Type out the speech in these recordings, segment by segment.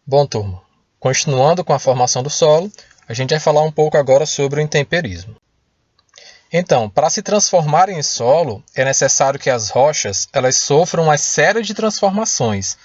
Bom, turma, continuando com a formação do solo, a gente vai falar um pouco agora sobre o intemperismo. Então, para se transformarem em solo, é necessário que as rochas elas sofram uma série de transformações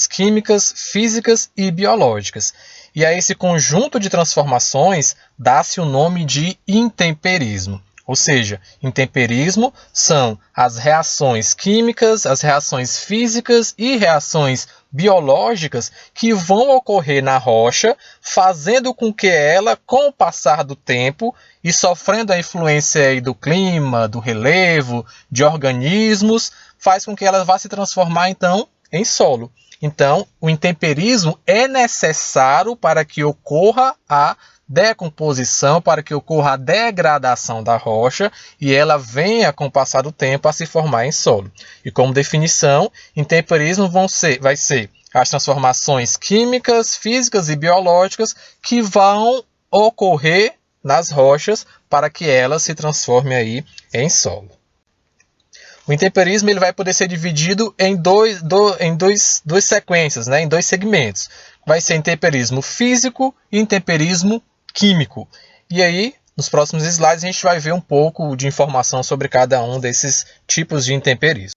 químicas, físicas e biológicas. E a esse conjunto de transformações dá-se o nome de intemperismo. Ou seja, intemperismo são as reações químicas, as reações físicas e reações biológicas que vão ocorrer na rocha, fazendo com que ela, com o passar do tempo e sofrendo a influência aí do clima, do relevo, de organismos, faz com que ela vá se transformar então em solo. Então, o intemperismo é necessário para que ocorra a decomposição, para que ocorra a degradação da rocha e ela venha, com o passar do tempo, a se formar em solo. E como definição, intemperismo vai ser as transformações químicas, físicas e biológicas que vão ocorrer nas rochas para que elas se transformem aí em solo. O intemperismo ele vai poder ser dividido em duas sequências, em dois segmentos. Vai ser intemperismo físico e intemperismo químico. E aí, nos próximos slides, a gente vai ver um pouco de informação sobre cada um desses tipos de intemperismo.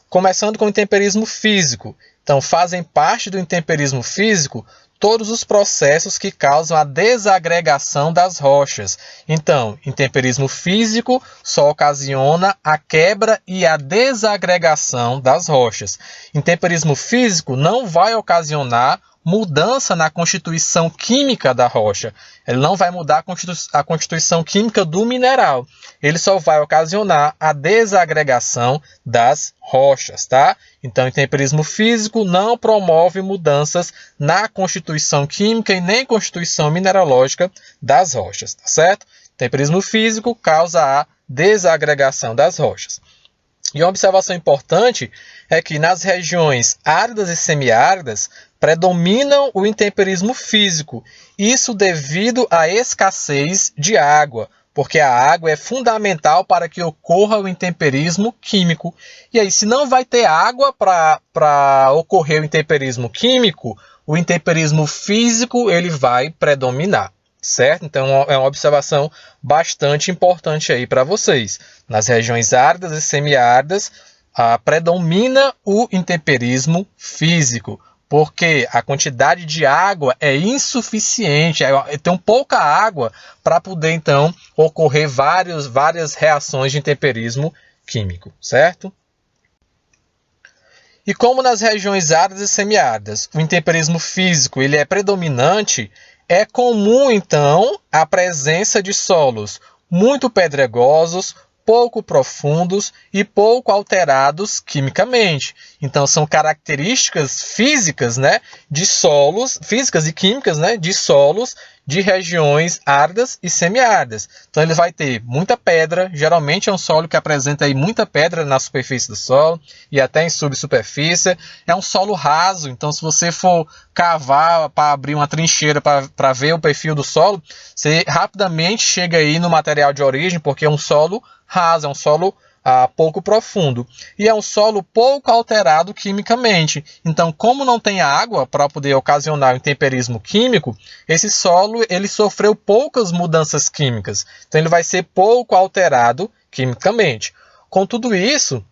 Começando com o intemperismo físico. Então, fazem parte do intemperismo físico todos os processos que causam a desagregação das rochas. Então, intemperismo físico só ocasiona a quebra e a desagregação das rochas. Intemperismo físico não vai ocasionar mudança na constituição química da rocha. Ele não vai mudar a constituição química do mineral. Ele só vai ocasionar a desagregação das rochas, tá? Então, o intemperismo físico não promove mudanças na constituição química e nem constituição mineralógica das rochas, tá certo? Intemperismo físico causa a desagregação das rochas. E uma observação importante é que nas regiões áridas e semiáridas predominam o intemperismo físico, isso devido à escassez de água, porque a água é fundamental para que ocorra o intemperismo químico. E aí, se não vai ter água para ocorrer o intemperismo químico, o intemperismo físico ele vai predominar. Certo? Então, é uma observação bastante importante aí para vocês. Nas regiões áridas e semiáridas, predomina o intemperismo físico, porque a quantidade de água é insuficiente, tem pouca água para poder, então, ocorrer várias reações de intemperismo químico, certo? E como nas regiões áridas e semiáridas, o intemperismo físico ele é predominante, é comum, então, a presença de solos muito pedregosos, pouco profundos e pouco alterados quimicamente. Então, são características físicas, de solos, físicas e químicas, de solos de regiões áridas e semiáridas. Então, ele vai ter muita pedra, geralmente é um solo que apresenta aí muita pedra na superfície do solo e até em subsuperfície. É um solo raso, então se você for cavar para abrir uma trincheira para ver o perfil do solo, você rapidamente chega aí no material de origem, porque é um solo raso, é um solo pouco profundo. E é um solo pouco alterado quimicamente. Então, como não tem água para poder ocasionar o intemperismo químico, esse solo ele sofreu poucas mudanças químicas. Então, ele vai ser pouco alterado quimicamente. Com tudo isso,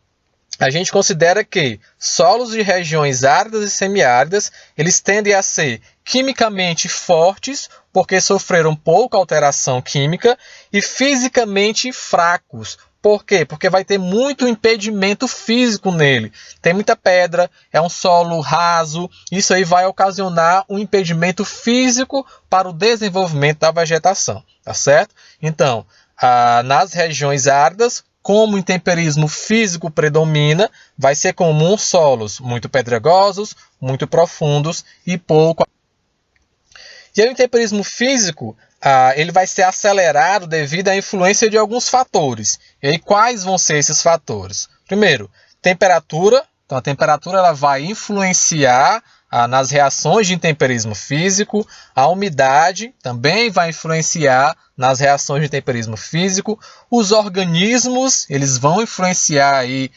a gente considera que solos de regiões áridas e semiáridas, eles tendem a ser quimicamente fortes, porque sofreram pouca alteração química, e fisicamente fracos. Por quê? Porque vai ter muito impedimento físico nele. Tem muita pedra, é um solo raso, isso aí vai ocasionar um impedimento físico para o desenvolvimento da vegetação, tá certo? Então, nas regiões áridas, como o intemperismo físico predomina, vai ser comum solos muito pedregosos, muito profundos e pouco. E aí, o intemperismo físico ele vai ser acelerado devido à influência de alguns fatores. E aí, quais vão ser esses fatores? Primeiro, temperatura. Então, a temperatura ela vai influenciar nas reações de intemperismo físico. A umidade também vai influenciar nas reações de intemperismo físico. Os organismos eles vão influenciar aí,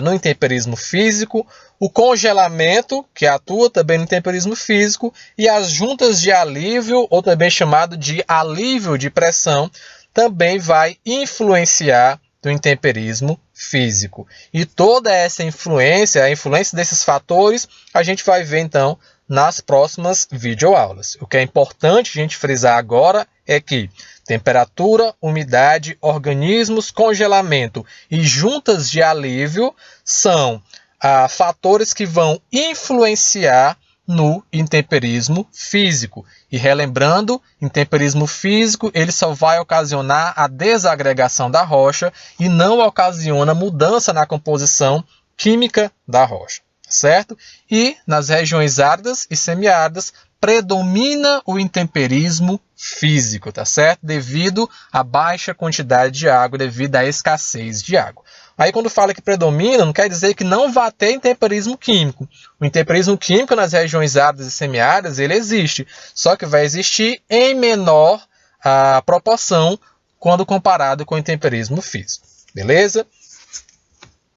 no intemperismo físico. o congelamento, que atua também no intemperismo físico, e as juntas de alívio, ou também chamado de alívio de pressão, também vai influenciar no intemperismo físico. E toda essa influência, a influência desses fatores, a gente vai ver então nas próximas videoaulas. O que é importante a gente frisar agora é que temperatura, umidade, organismos, congelamento e juntas de alívio são fatores que vão influenciar no intemperismo físico. E relembrando, intemperismo físico ele só vai ocasionar a desagregação da rocha e não ocasiona mudança na composição química da rocha, certo? E nas regiões áridas e semiáridas predomina o intemperismo físico, tá certo? Devido à baixa quantidade de água, devido à escassez de água. Aí quando fala que predomina, não quer dizer que não vai ter intemperismo químico. O intemperismo químico nas regiões áridas e semiáridas, ele existe, só que vai existir em menor proporção quando comparado com o intemperismo físico. Beleza?